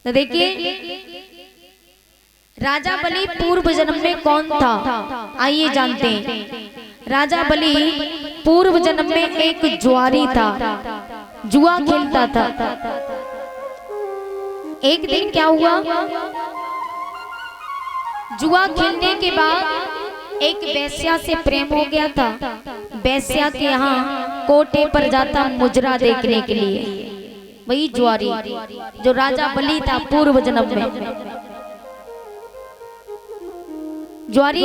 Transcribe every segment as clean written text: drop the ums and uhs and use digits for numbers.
तो देखिए राजा बलि पूर्व जन्म में कौन था, आइए जानते हैं। राजा बलि पूर्व जन्म में एक जुआरी था, जुआ खेलता था। एक दिन क्या हुआ, जुआ खेलने के बाद एक वेश्या से प्रेम हो गया था। वेश्या के यहाँ कोटे पर जाता मुजरा देखने के लिए, वही जुआरी जो राजा बलि था पूर्व जन्म में। जुआरी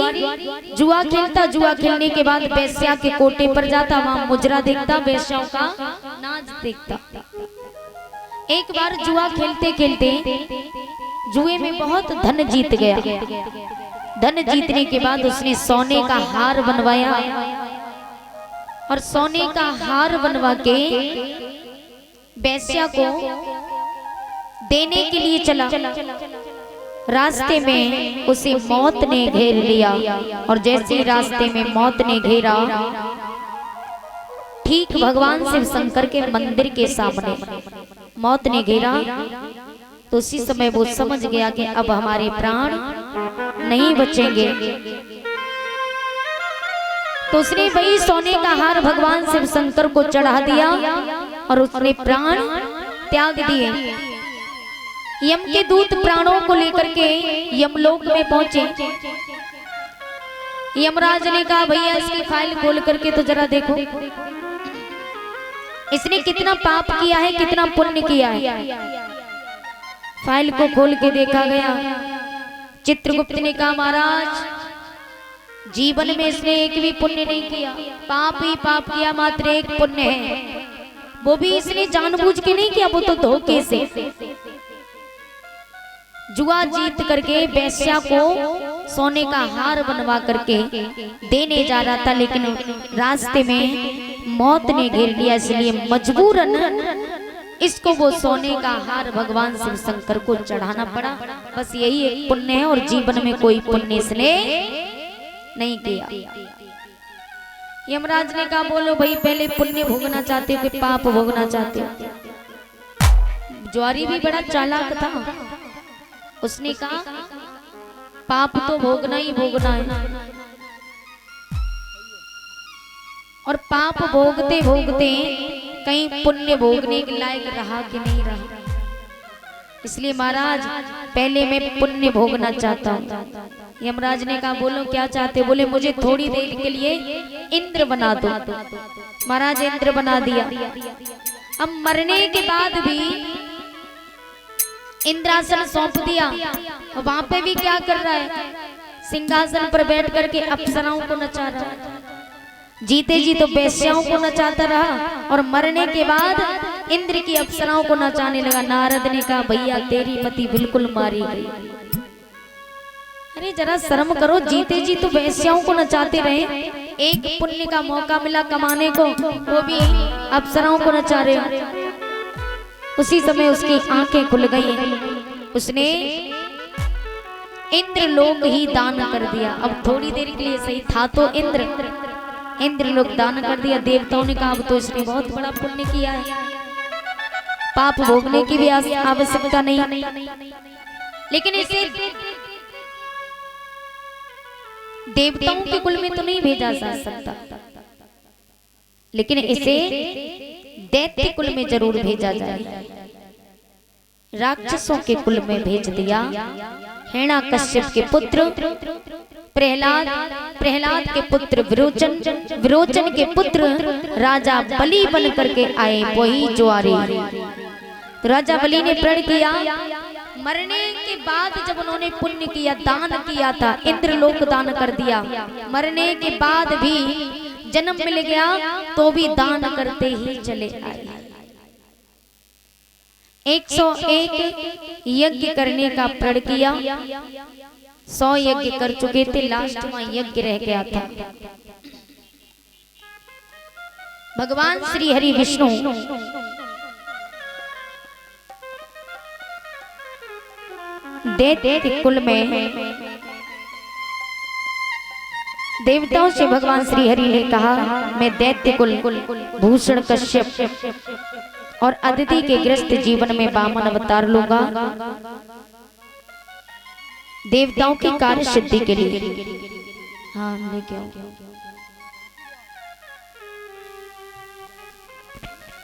जुआ खेलता, जुआ खेलने के बाद वेश्या के कोटे पर जाता, वहां मुजरा देखता, वेश्याओं का नाच देखता। एक बार जुआ खेलते खेलते जुए में बहुत धन जीत गया। धन जीतने के बाद उसने सोने का हार बनवाया और सोने का हार बनवा के वेश्या को देने के लिए चला। रास्ते में उसे मौत ने घेर लिया और जैसे रास्ते में मौत ने घेरा, ठीक भगवान शिव शंकर के मंदिर के सामने मौत ने घेरा, तो उसी समय वो समझ गया कि अब हमारे प्राण नहीं बचेंगे। तो उसने वही सोने का हार भगवान शिव शंकर को चढ़ा दिया और उसने प्राण त्याग दिए। यम के दूत प्राणों को लेकर के यमलोक में पहुंचे। यमराज ने कहा भैया इसकी फाइल खोल करके तो जरा देखो, इसने कितना पाप किया है, कितना पुण्य किया है। फाइल को खोल के देखा गया। चित्रगुप्त ने कहा महाराज जीवन में इसने एक भी पुण्य नहीं किया, पाप ही पाप किया, मात्र एक पुण्य है, वो भी इसने जानबूझ के नहीं किया, वो तो धोखे से जुआ जीत करके वेश्या को सोने का हार बनवा करके देने जा रहा था, लेकिन रास्ते में मौत ने घेर लिया, इसलिए मजबूरन इसको वो सोने का हार भगवान शिव शंकर को चढ़ाना पड़ा। बस यही एक पुण्य है और जीवन में कोई पुण्य इसने नहीं किया। यमराज ने कहा बोलो भाई पहले पुण्य भोगना चाहते हो कि पाप भोगना चाहते हो। जुआरी भी बड़ा चालाक था, उसने कहा पाप तो भोगना ही भोगना है, और पाप भोगते भोगते कहीं पुण्य भोगने के लायक रहा कि नहीं रहा, इसलिए महाराज पहले मैं पुण्य भोगना चाहता हूँ। यमराज ने कहा बोलो क्या चाहते, बोले मुझे थोड़ी देर के लिए इंद्र बना दो। महाराज इंद्र बना दिया। अब मरने के बाद भी इंद्रासन सौंप दिया, वहां पे भी क्या कर रहा है, सिंहासन पर बैठ करके अप्सराओं को नचा रहा है। जीते जी तो वेश्याओं को नचाता रहा और मरने के बाद इंद्र की अप्सराओं को नचाने लगा। नारद ने कहा भैया तेरी मति बिल्कुल मारी गई। अरे जरा शर्म करो, जीते जी तो वेश्याओं को नचाते रहे, एक पुण्य का मौका मिला कमाने को, वो भी अप्सराओं को नचा रहे हो। उसी समय उसकी आंखें खुल गई, उसने इंद्र लोक ही दान कर दिया। अब थोड़ी देर के लिए सही था तो इंद्र लोग दान कर दिया। देवताओं ने कहा अब तो इसने बहुत बड़ा पुण्य किया है, पाप भोगने की भी आवश्यकता नहीं, लेकिन इसे देवताओं के कुल में तो नहीं भेजा जा सकता, लेकिन इसे दैत्य कुल में जरूर भेजा जाए। राक्षसों के कुल में भेज दिया। हिरण्याकश्यप के पुत्र प्रहलाद, प्रहलाद के पुत्र विरोचन, विरोचन के पुत्र राजा बलि बन करके आए, वही जुआरी। तो राजा बलि ने प्रण किया, मरने के बाद जब उन्होंने पुण्य किया, दान किया था, इंद्रलोक दान कर दिया, मरने के बाद भी जन्म मिल गया तो भी दान करते ही चले आए। 101 यज्ञ करने का प्रण किया, 100 यज्ञ कर चुके थे, लास्टवां यज्ञ रह गया था। भगवान श्री हरि विष्णु दैत्य कुल में देवताओं से भगवान श्री हरि ने कहा मैं दैत्य कुल भूषण कश्यप और अदिति के गृहस्थ जीवन में वामन अवतार लूंगा देवताओं की कार्य सिद्धि के लिए। हाँ लेके आओ,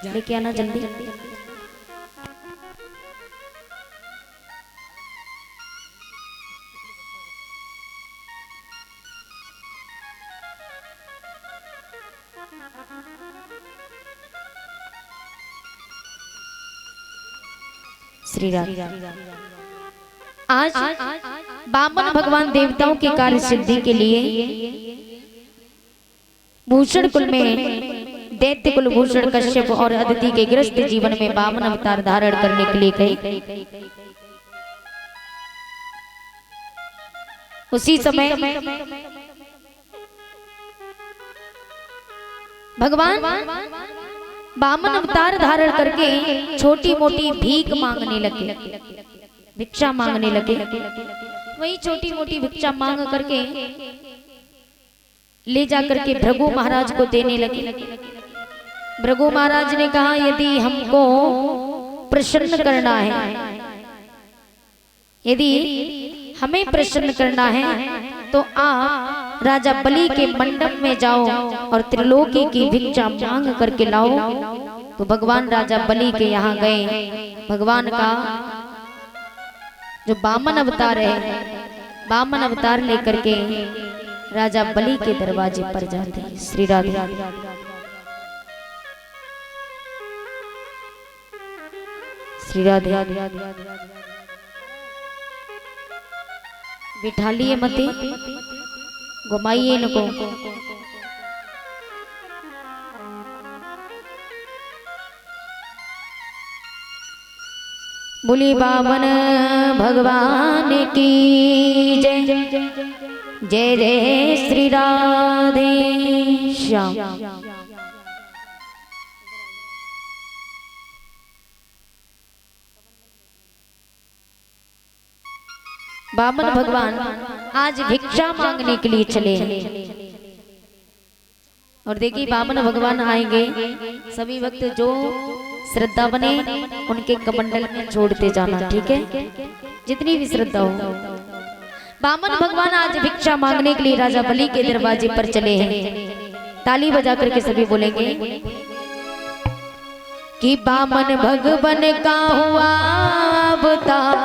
लेके आना जल्दी। श्री राम। आज वामन भगवान देवताओं की कार्य सिद्धि के लिए भूषण कुल में दैत्य कुल भूषण कश्यप और अदिति के गृहस्थ जीवन में वामन अवतार धारण करने के लिए गए। उसी समय भगवान वामन अवतार धारण करके छोटी मोटी भीख मांगने लगे, भिक्षा मांगने लगे। वही छोटी मोटी भिक्षा मांग करके ले जाकर के भृगु महाराज को देने लगे। भृगु महाराज ने कहा यदि हमको प्रसन्न करना है, यदि हमें प्रसन्न करना है तो आप राजा बलि के मंडप में जाओ और त्रिलोकी की भिक्षा मांग करके लाओ। तो भगवान राजा बलि के यहाँ गए। भगवान का जो वामन अवतार है, वामन अवतार लेकर के राजा बलि के दरवाजे पर जाते हैं। श्री राधे। श्री राधे। बिठा लिए मते, घुमाइए इनको। बोली वामन भगवान की जय, जय जय श्री राधे श्याम। वामन भगवान आज भिक्षा मांगने के लिए चले हैं। और देखिए वामन भगवान आएंगे, सभी वक्त जो श्रद्धा बने उनके कमंडल में छोड़ते जाना, ठीक है, जितनी भी श्रद्धा हो। वामन भगवान आज भिक्षा मांगने के लिए राजा बलि के दरवाजे पर चले हैं। ताली बजा करके सभी बोलेंगे कि वामन भगवान का हुआ अवतार,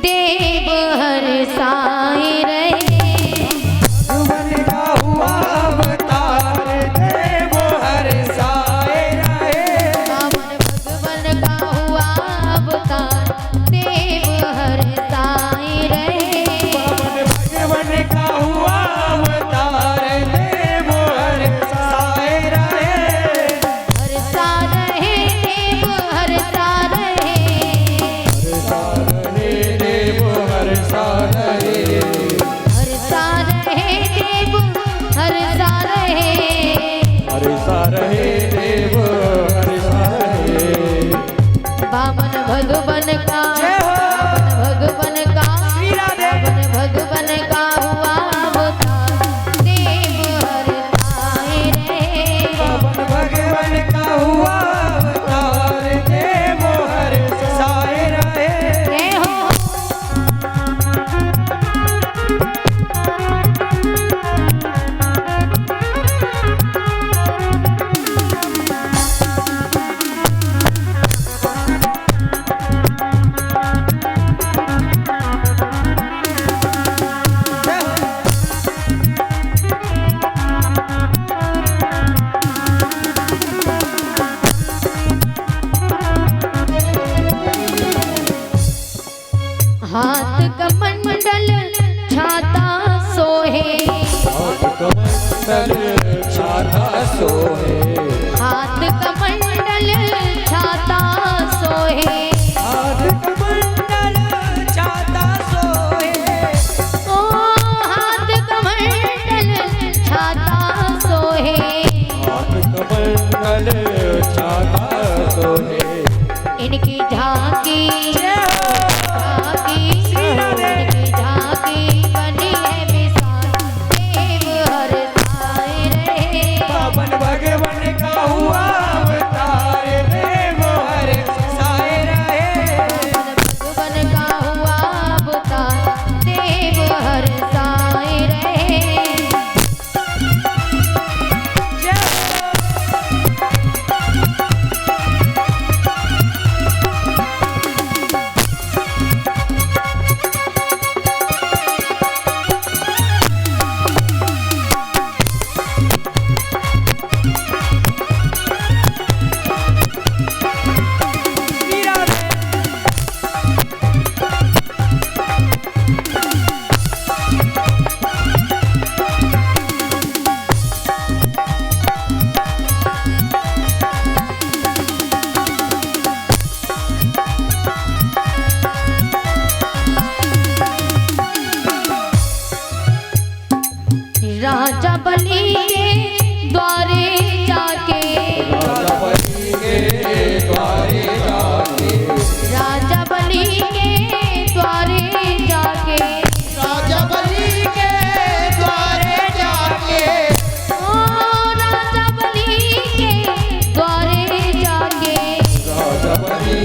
देव हर साए रहे। भगवान का हुआ अवतार, देव हर साए रहे। वामन भगवान का हुआ अवतार, देव हर साए रहे। वामन भगवान का हुआ अवतार, देव हर साए रहे। हर सा रहे देव हर सा रहे। हर सा रहे, हर सा रहे देव हर सा रहे। हर सा रहे देव हर सा रहे। वामन भगवान का, वामन भगवान का, वामन भगवान का हुआ अवतार, देव हर साए रहे। वामन भगवान का हुआ अवतार, देव हर साए रहे। जय हो। हाथ कमंडल छाता सोहे, हाथ कमंडल छाता सोहे। हाथ कमंडल छाता सोहे। हाथ कमंडल छाता सोहे। ओ हाथ कमंडल छाता सोहे। हाथ कमंडल छाता सोहे। इनकी झांकी भगवान का हुआ अवतार,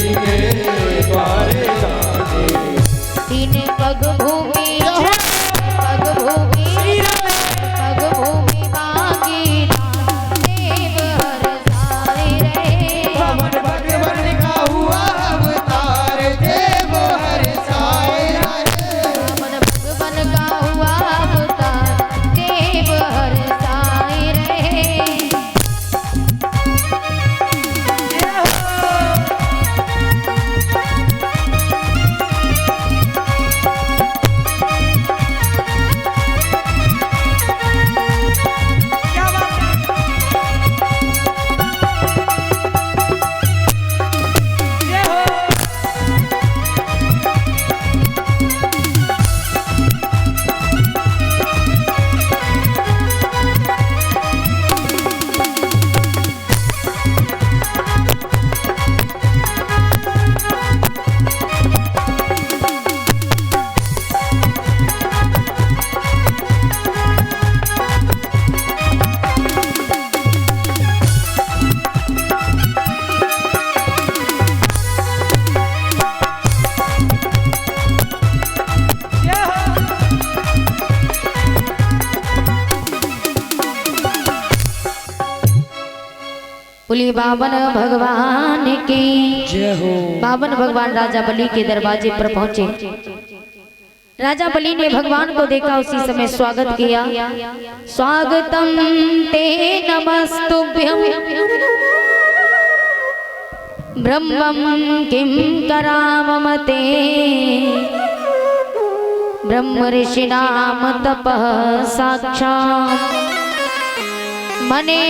के द्वारे जाने। तीन पग भूमि पग भूमि पग भूमि मांगी देव हर साए रहे। पवन भगवन का हुआ अवतार देव हर साए रहे। पवन भगवन का हुआ अवतार देव हर साए रहे। बोली बावन भगवान की जय हो। बावन भगवान राजा बलि के दरवाजे पर पहुंचे। राजा बलि ने भगवान को देखा, उसी समय स्वागत किया। स्वागतम ते नमस्तुभ्यं ब्रह्मं किं करामते ब्रह्म ऋषिणाम तपः साक्षात् मने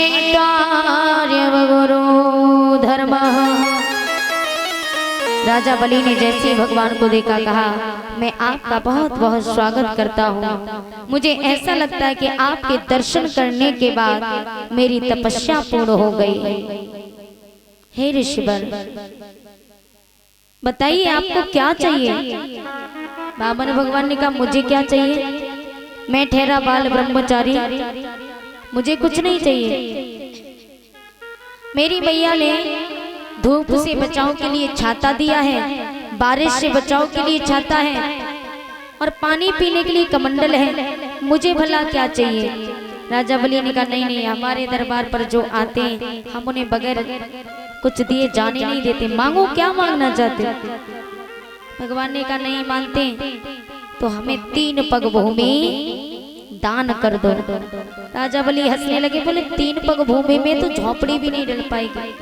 गुरु धर्म। राजा बलि ने जैसे ही भगवान को देखा, कहा मैं आपका बहुत बहुत स्वागत करता हूँ। मुझे ऐसा लगता है कि आपके दर्शन करने के बाद मेरी तपस्या पूर्ण हो गई। हे ऋषिवर, बताइए आपको क्या चाहिए। बामन भगवान ने कहा मुझे क्या चाहिए, मैं ठहरा बाल ब्रह्मचारी, मुझे कुछ नहीं चाहिए। मेरी मैया ने धूप से बचाव के लिए छाता दिया है, बारिश से बचाव के लिए छाता है और पानी पीने के लिए कमंडल है, मुझे भला क्या चाहिए। राजा बलि ने कहा नहीं नहीं, हमारे दरबार पर जो आते हैं हम उन्हें बगैर कुछ दिए जाने नहीं देते, मांगो क्या मांगना चाहते। भगवान ने कहा नहीं मानते तो हमें 3 पग भूमि दान कर दो। राजा बलि हंसने लगे, बोले 3 पग भूमि में तो झोपड़ी भी नहीं डल पाएगी।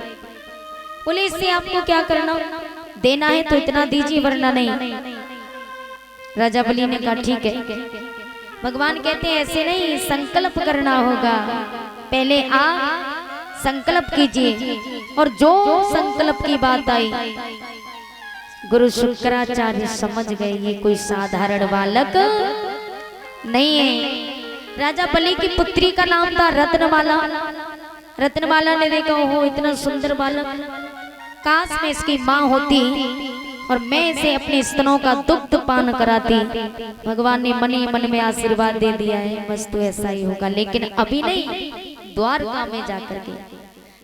बोले इससे आपको क्या करना, देना है तो इतना दीजिए वरना नहीं। राजा बलि ने कहा ठीक है। भगवान कहते हैं ऐसे नहीं, संकल्प करना होगा। पहले आप संकल्प कीजिए और जो संकल्प की बात आई गुरु शुक्राचार्य समझ गए ये कोई साधारण बालक नहीं है। राजा बलि की पुत्री का नाम था रत्नमाला। रत्नमाला ने देखा ओहो इतना सुंदर बालक, काश में इसकी माँ होती और मैं इसे अपने स्तनों का दुग्ध पान कराती। भगवान ने मन ही मन में आशीर्वाद दे दिया है, बस तो ऐसा ही होगा। लेकिन अभी नहीं, द्वारका में जाकर के,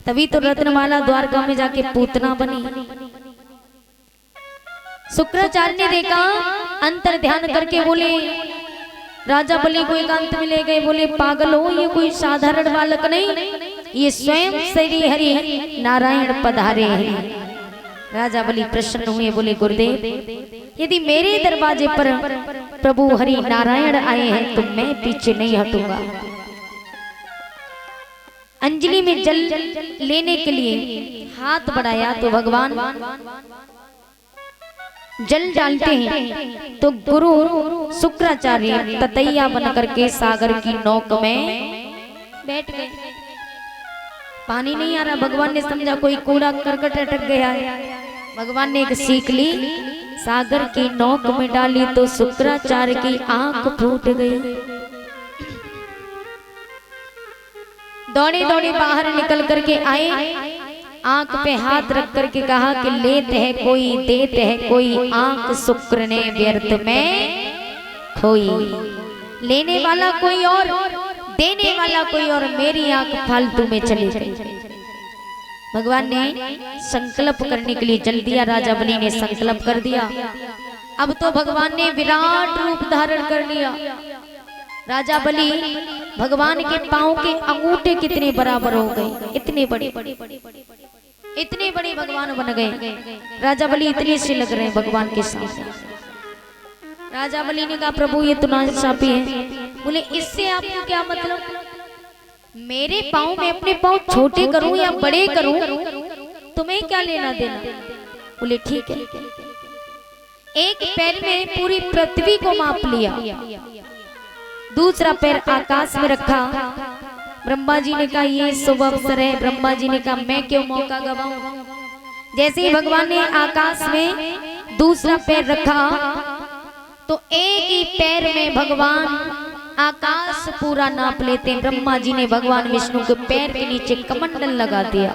तभी तो रत्नमाला द्वारका में जाके पूतना बनी। शुक्राचार्य ने देखा, अंतर ध्यान करके बोले, राजा बलि को एकांत में ले गए, बोले पागल हो, ये कोई साधारण बालक नहीं, ये स्वयं श्री हरि नारायण पधारे हैं। राजा बलि प्रसन्न हुए, बोले गुरुदेव यदि मेरे दरवाजे पर प्रभु हरि नारायण आए हैं तो मैं पीछे नहीं हटूंगा। अंजलि में जल लेने के लिए हाथ बढ़ाया तो भगवान जल डालते हैं तो गुरु शुक्राचार्य ततैया बनकर के सागर की नौक में बैठ गए। पानी नहीं आ रहा, भगवान ने समझा कोई कूड़ा करकट अटक गया है। भगवान ने एक सीख ली, सागर की नौक में डाली तो शुक्राचार्य की आंख फूट गई। दौड़े दौड़े बाहर निकल करके आए, आंख पे हाथ रख करके कहा कि लेत है कोई देत है कोई, आंख शुक्र ने व्यर्थ में खोई। लेने वाला कोई और, देने वाला कोई और, मेरी आंख फालतू में चली गई। भगवान ने संकल्प करने के लिए जल दिया। राजा बलि ने संकल्प कर दिया। अब तो भगवान ने विराट रूप धारण कर लिया। राजा बलि भगवान के पांव के अंगूठे कितने बराबर हो गए, इतने बड़े भगवान बन गए। राजा बलि इतने से लग रहे हैं भगवान के सामने। राजा बलि ने कहा प्रभु ये तो नाइंसाफी है। बोले इससे आपको क्या मतलब? मेरे पाँव में अपने पाँव छोटे करूं या बड़े करूं, तुम्हें क्या लेना देना? बोले ठीक है। एक पैर में पूरी पृथ्वी को माप लिया, दूसरा पैर आकाश में रखा। ब्रह्मा जी ने कहा ये शुभ अवसर है। ब्रह्मा जी ने कहा मैं क्यों मौका गवाऊं। जैसे ही भगवान ने आकाश में दूसरा पैर रखा तो एक ही पैर में भगवान आकाश पूरा नाप लेते हैं। ब्रह्मा जी ने भगवान विष्णु के पैर के नीचे कमंडल लगा दिया।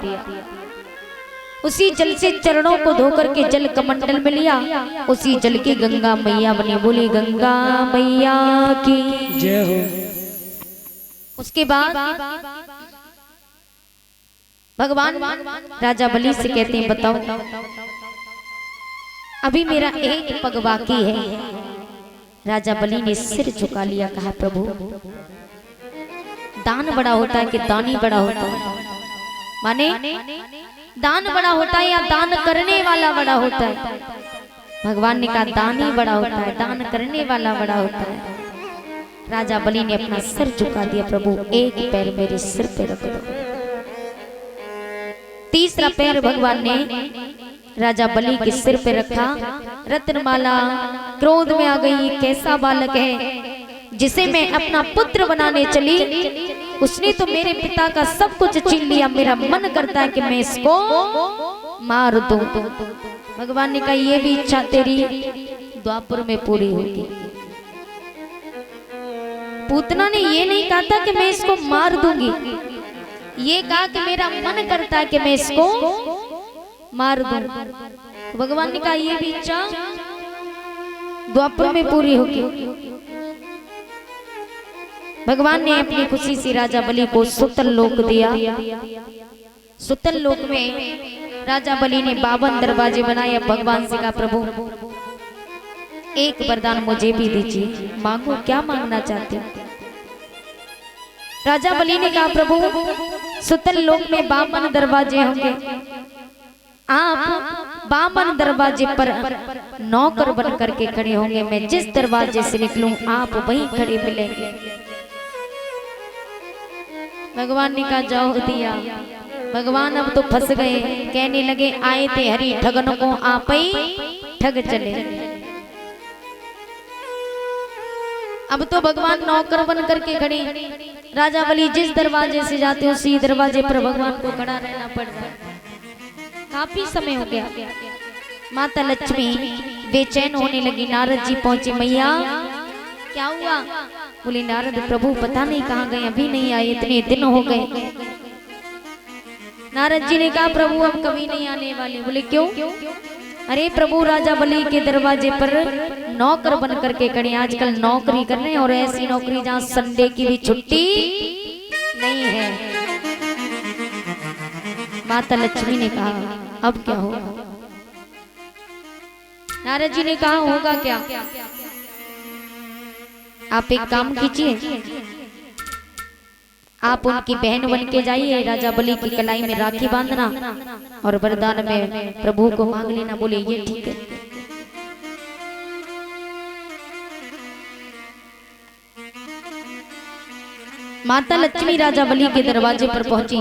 उसी जल से चरणों को धोकर के जल कमंडल में लिया। उसी जल की गंगा मैया बनी। बोली गंगा मैया की जय हो। उसके बाद भगवान राजा बलि से कहते हैं बताओ अभी मेरा एक पग बाकी है। राजा बलि ने सिर झुका लिया, कहा प्रभु दान बड़ा होता है कि दानी बड़ा होता है? माने दान बड़ा होता है या दान करने वाला बड़ा होता है? भगवान ने कहा दानी बड़ा होता है, दान करने वाला बड़ा होता है। राजा बलि ने अपना सिर झुका दिया, प्रभु एक पैर मेरे सिर पे रख दो। तीसरा पैर भगवान ने राजा बलि के सिर पे रखा। रत्नमाला क्रोध में आ गई, कैसा बालक है जिसे मैं अपना पुत्र बनाने चली, उसने तो मेरे पिता का सब कुछ छीन लिया। मेरा मन करता है कि मैं इसको मार दूं। भगवान ने कहा ये भी इच्छा तेरी द्वापर में पूरी होगी। पूतना ने ये नहीं कहा था कि मैं इसको मार दूंगी, ये कहा कि मेरा मन करता है कि मैं इसको मार दूं। भगवान ने कहा ये भी इच्छा द्वापर में पूरी होगी। भगवान ने अपनी खुशी से राजा बलि को सुतल लोक दिया। सुतल लोक में राजा बलि ने 52 दरवाजे बनाए। भगवान से कहा प्रभु एक वरदान मुझे भी दीजिए, मांगो क्या मांगना चाहते हो? राजा बलि ने कहा प्रभु सुतल लोक में 52 दरवाजे होंगे, आप 52 दरवाजे पर नौकर बन करके खड़े होंगे। मैं जिस दरवाजे से निकलूं आप वहीं खड़े मिलेंगे। भगवान ने कहा जाओ दिया। भगवान अब तो फंस गए, कहने लगे आए थे हरि ठगन को आप ही ठग चले। अब तो भगवान नौकर बन करके खड़े। राजा बलि जिस दरवाजे से जाते हो उसी दरवाजे पर भगवान को खड़ा रहना पड़ रहा है। काफी समय हो गया। माता लक्ष्मी बेचैन होने लगी। नारद जी पहुंचे, मैया क्या हुआ? बोले नारद प्रभु पता नहीं कहाँ गए, अभी नहीं आए, इतने दिन हो गए। नारद जी ने कहा प्रभु अब कभी नहीं आने वाले। बोले क्यों? अरे प्रभु राजा बलि के दरवाजे पर नौकर बन करके खड़े। आजकल नौकरी कर रहे हैं और ऐसी नौकरी जहाँ संडे की भी छुट्टी नहीं है। माता लक्ष्मी ने कहा अब क्या होगा? नारद जी ने कहा होगा क्या? आप एक काम कीजिए, आप उनकी बहन बन के जाइए, राजा बलि की कलाई में राखी बांधना और वरदान में प्रभु को मांग लेना। बोले ये ठीक है। माता लक्ष्मी राजा बलि के दरवाजे पर पहुंची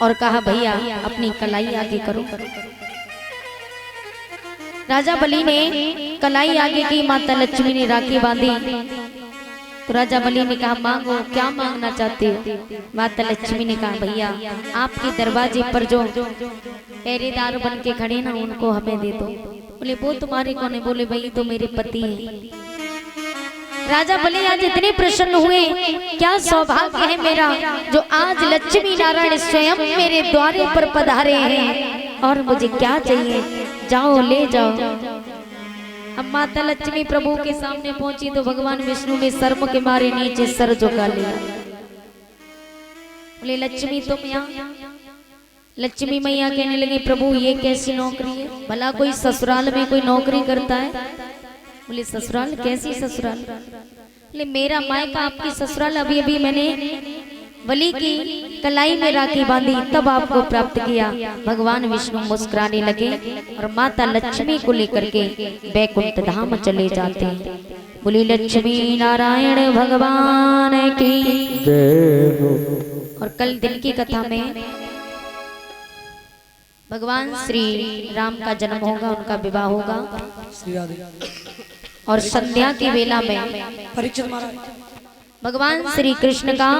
और कहा भैया अपनी कलाई आगे करो। राजा बलि ने कलाई आगे की, माता लक्ष्मी ने राखी बांधी। तो राजा बलि ने कहा मांगो, क्या मांगना चाहते हो? माता लक्ष्मी ने कहा भैया आपके दरवाजे पर जो पहरेदार बन के खड़े ना उनको हमें दे दो। बोले वो तुम्हारे कौन है? बोले भाई तो मेरे पति है। राजा बलि आज इतने प्रसन्न हुए, क्या सौभाग्य है मेरा जो आज लक्ष्मी नारायण स्वयं मेरे द्वारे पर पधारे हैं और मुझे क्या चाहिए, जाओ ले जाओ। अब माता लक्ष्मी प्रभु के सामने पहुंची तो भगवान विष्णु ने शर्म के मारे नीचे सर झुका लिया। बोले लक्ष्मी तुम यहाँ। लक्ष्मी मैया कहने लगी प्रभु ये कैसी नौकरी है, भला कोई ससुराल में कोई नौकरी करता है? बोले ससुराल, कैसी ससुराल? बोले मेरा मायका आपकी ससुराल, अभी अभी मैंने बलि की कलाई में राखी बांधी तब आपको प्राप्त किया। भगवान विष्णु मुस्कुराने लगे और माता लक्ष्मी को लेकर के बैकुंठ धाम चले जाते हैं। बोली लक्ष्मी नारायण भगवान की जय हो। और कल दिन की कथा में भगवान श्री राम का जन्म होगा, उनका विवाह होगा श्री राधे। और संध्या की वेला में परीक्षित महाराज भगवान श्री कृष्ण का